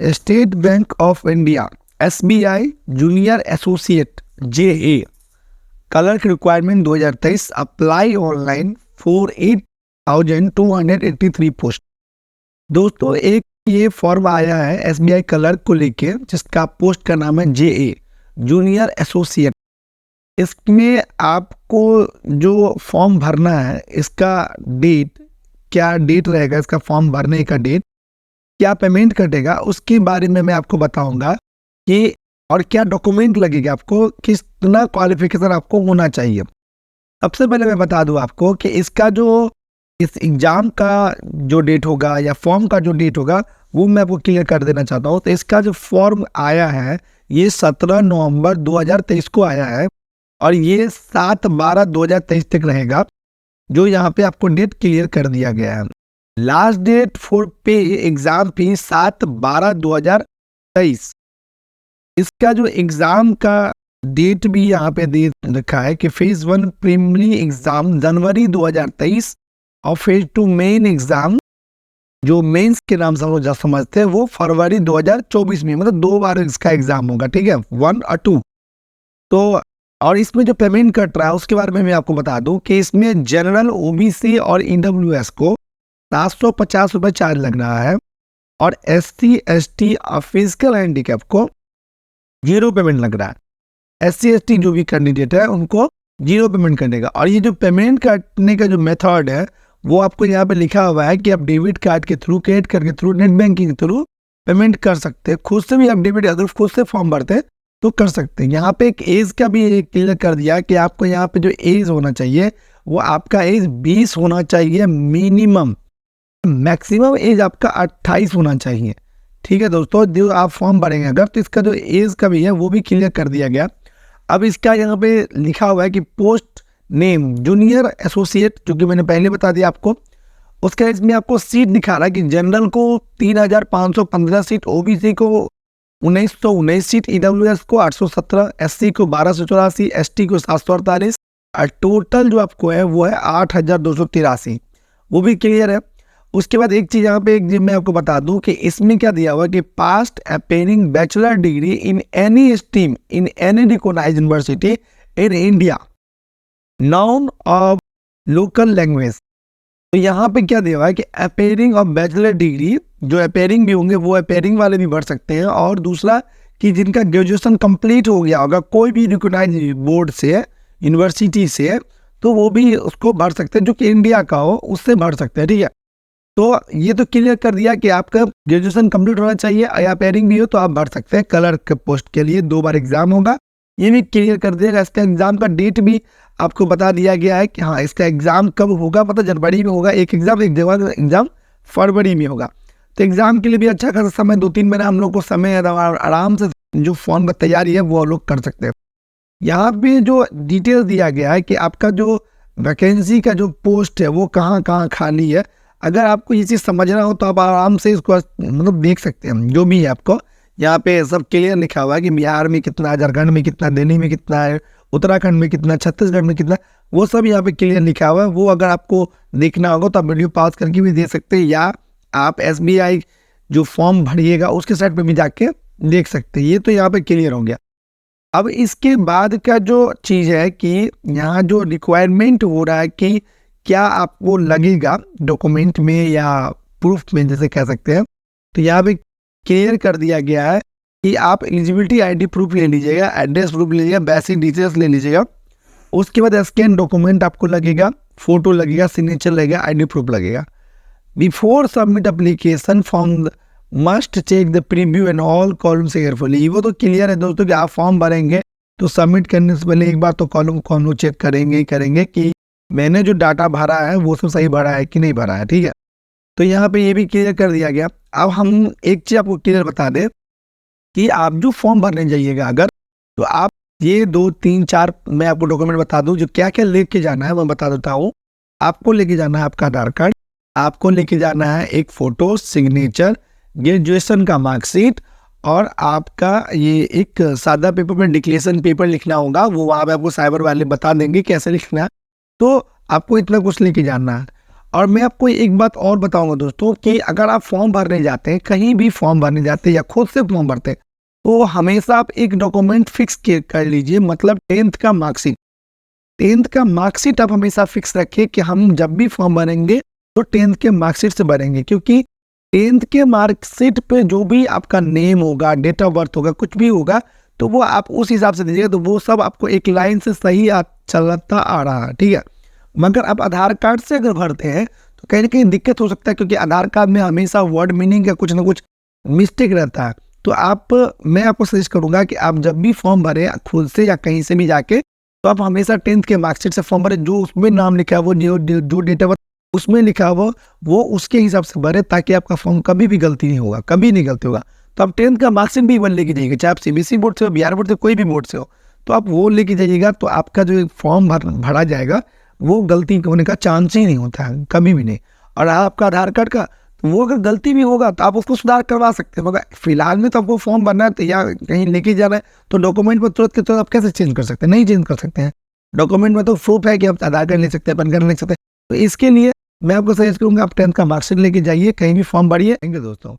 State bank of India SBI junior associate JA clerk requirement 2023 apply online for 8,283 post. दोस्तों एक ये form आया है SBI क्लर्क को लेके जिसका पोस्ट का नाम है JA जूनियर एसोसिएट। इसमें आपको जो फॉर्म भरना है इसका डेट, क्या डेट रहेगा इसका फॉर्म भरने का डेट, क्या पेमेंट कटेगा, उसके बारे में मैं आपको बताऊंगा कि और क्या डॉक्यूमेंट लगेगा, आपको कितना क्वालिफिकेशन आपको होना चाहिए। सबसे पहले मैं बता दूं आपको कि इसका जो इस एग्जाम का जो डेट होगा या फॉर्म का जो डेट होगा वो मैं आपको क्लियर कर देना चाहता हूं। तो इसका जो फॉर्म आया है ये 17 नवंबर 2023 को आया है और ये 7/12/2023 तक रहेगा, जो यहाँ पे आपको डेट क्लियर कर दिया गया है। Last date for pay exam fee 7/12/2023। इसका जो एग्जाम का डेट भी यहाँ पे दे रखा है कि फेज 1 प्रीलिमिनरी एग्जाम जनवरी 2023 और फेज 2 मेन एग्जाम जो मेंस के नाम से हम लोग समझते हैं वो फरवरी 2024 में, मतलब 2 बार इसका एग्जाम होगा, ठीक है, 1 और 2। तो और इसमें जो पेमेंट कट रहा है उसके बारे में मैं आपको बता दूं कि इसमें जनरल OBC और EWS को 750 रुपये चार्ज लग रहा है और SC ST और फिजिकल हैंडीकैप को 0 पेमेंट लग रहा है। SC ST जो भी कैंडिडेट है उनको 0 पेमेंट करने का। और ये जो पेमेंट करने का जो मेथड है वो आपको यहाँ पे लिखा हुआ है कि आप डेबिट कार्ड के थ्रू, क्रेडिट कार्ड के थ्रू, नेट बैंकिंग के थ्रू पेमेंट कर सकते हैं। खुद से भी आप डेबिट अगर खुद से फॉर्म भरते हैं तो कर सकते हैं। यहाँ पे एक एज का भी क्लियर कर दिया कि आपको यहाँ पे जो एज होना चाहिए वो आपका एज 20 होना चाहिए मिनिमम, मैक्सिमम एज आपका 28 होना चाहिए, ठीक है दोस्तों। जो आप फॉर्म भरेंगे अगर तो इसका जो एज का भी है वो भी क्लियर कर दिया गया। अब इसका यहाँ पे लिखा हुआ है कि पोस्ट नेम जूनियर एसोसिएट, जो कि मैंने पहले बता दिया आपको। उसका इसमें आपको सीट दिखा रहा है कि जनरल को 3,515 सीट, OBC को 1919 सीट, EWS को 817, SC को 1284, ST को 748 और टोटल जो आपको है वो है 8,283, वो भी क्लियर है। उसके बाद एक चीज यहाँ पे एक मैं आपको बता दूं कि इसमें क्या दिया हुआ कि past appearing bachelor degree in any stream in any recognised university in India known of local language. तो यहाँ पे क्या दिया हुआ है कि अपेयरिंग ऑफ बैचलर डिग्री, जो अपेयरिंग भी होंगे वो अपेयरिंग वाले भी भर सकते हैं, और दूसरा कि जिनका ग्रेजुएशन कंप्लीट हो गया होगा कोई भी रिकॉग्नाइज्ड बोर्ड से, यूनिवर्सिटी से, तो वो भी उसको भर सकते हैं, जो कि इंडिया का हो उससे भर सकते हैं, ठीक है। तो ये तो क्लियर कर दिया कि आपका ग्रेजुएशन कंप्लीट होना चाहिए या अपेयरिंग भी हो तो आप भर सकते हैं। क्लर्क पोस्ट के लिए 2 बार एग्जाम होगा, ये भी क्लियर कर दिया। इसका एग्जाम का डेट भी आपको बता दिया गया है कि हाँ इसका एग्जाम कब होगा, मतलब जनवरी में होगा एक एग्जाम, एक जगह एग्जाम फरवरी में होगा। तो एग्जाम के लिए भी अच्छा खासा समय, 2-3 महीना हम लोग को समय है, आराम से जो फॉर्म का तैयारी है वो लोग कर सकते हैं। यहाँ पे जो डिटेल दिया गया है कि आपका जो वैकेंसी का जो पोस्ट है वो कहाँ कहाँ खाली है। अगर आपको ये चीज़ समझना हो तो आप आराम से इसको मतलब देख सकते हैं, जो भी है आपको यहाँ पे सब क्लियर लिखा हुआ है कि बिहार में कितना, झारखंड में कितना, दिल्ली में कितना है, उत्तराखंड में कितना, छत्तीसगढ़ में कितना, वो सब यहाँ पे क्लियर लिखा हुआ है। वो अगर आपको देखना होगा तो आप वीडियो पॉज करके भी देख सकते हैं, या आप SBI जो फॉर्म भरिएगा उसके साइट पर भी जाके देख सकते हैं। ये तो यहाँ पे क्लियर हो गया। अब इसके बाद का जो चीज़ है कि यहाँ जो रिक्वायरमेंट हो रहा है कि क्या आपको लगेगा डॉक्यूमेंट में या प्रूफ में, जैसे कह सकते हैं, तो यहाँ पे क्लियर कर दिया गया है कि आप एलिजिबिलिटी ID प्रूफ ले लीजिएगा, एड्रेस प्रूफ ले लीजिएगा, बेसिक डिटेल्स ले लीजिएगा। उसके बाद स्कैन डॉक्यूमेंट आपको लगेगा, फोटो लगेगा, सिग्नेचर लगेगा, ID प्रूफ लगेगा। Before submit application form must check the preview and all columns carefully. वो तो क्लियर है दोस्तों कि आप फॉर्म भरेंगे तो सबमिट करने से पहले एक बार तो कॉलम चेक करेंगे कि मैंने जो डाटा भरा है वो सब सही भरा है कि नहीं भरा है, ठीक है। तो यहाँ पे ये भी क्लियर कर दिया गया। अब हम एक चीज़ आपको क्लियर बता दें कि आप जो फॉर्म भरने जाइएगा अगर, तो आप ये 2-3-4 मैं आपको डॉक्यूमेंट बता दूं जो क्या क्या लेके जाना है, मैं बता देता हूँ। आपको लेके जाना है आपका आधार कार्ड, आपको लेके जाना है एक फ़ोटो, सिग्नेचर, ग्रेजुएशन का मार्कशीट, और आपका ये एक सादा पेपर में डिक्लेरेशन पेपर लिखना होगा। वो वहाँ पे आपको साइबर वाले बता देंगे कैसे लिखना है। तो आपको इतना कुछ लेके जाना है। और मैं आपको एक बात और बताऊंगा दोस्तों कि अगर आप फॉर्म भरने जाते हैं, कहीं भी फॉर्म भरने जाते हैं या खुद से फॉर्म भरते हैं, तो हमेशा आप एक डॉक्यूमेंट फिक्स कर लीजिए, मतलब 10th का मार्कशीट। 10th का मार्कशीट आप हमेशा फिक्स रखिए कि हम जब भी फॉर्म भरेंगे तो 10th के मार्कशीट से भरेंगे, क्योंकि 10th के मार्कशीट पे जो भी आपका नेम होगा, डेट ऑफ बर्थ होगा, कुछ भी होगा, तो वो आप उस हिसाब से दीजिएगा, तो वो सब आपको एक लाइन से सही चलता आ रहा है, ठीक है। मगर आप आधार कार्ड से अगर भरते हैं तो कहीं ना कहीं दिक्कत हो सकता है, क्योंकि आधार कार्ड में हमेशा वर्ड मीनिंग का कुछ ना कुछ मिस्टेक रहता है। तो मैं आपको सजेस्ट करूंगा कि आप जब भी फॉर्म भरें खुद से या कहीं से भी जाके, तो आप हमेशा 10th के मार्कशीट से फॉर्म भरें, जो उसमें नाम लिखा है वो जो डेट ऑफ बर्थ उसमें लिखा हुआ वो उसके हिसाब से भरे, ताकि आपका फॉर्म कभी भी गलती नहीं होगा, कभी नहीं गलती होगा। तो आप 10th का मार्कशीट भी वन लेके जाइएगा, चाहे आप सीबीएसई बोर्ड से हो, बिहार बोर्ड से, कोई भी बोर्ड से हो, तो आप वो लेके जाइएगा, तो आपका जो फॉर्म भरा जाएगा वो गलती होने का चांस ही नहीं होता है, कभी भी नहीं। और आपका आधार कार्ड का, तो वो अगर गलती भी होगा तो आप उसको सुधार करवा सकते हैं, मगर फिलहाल में तो आपको फॉर्म भरना है, तो या कहीं लेके जाना है, तो डॉक्यूमेंट में तुरंत के तुरंत आप कैसे चेंज कर सकते हैं? नहीं चेंज कर सकते हैं। डॉक्यूमेंट में तो प्रूफ है कि आप आधार कार्ड ले सकते हैं, पैन कार्ड ले सकते हैं। तो इसके लिए मैं आपको सजेस्ट करूंगा आप 10th का मार्कशीट लेके जाइए, कहीं भी फॉर्म भरिए। थैंक यू दोस्तों।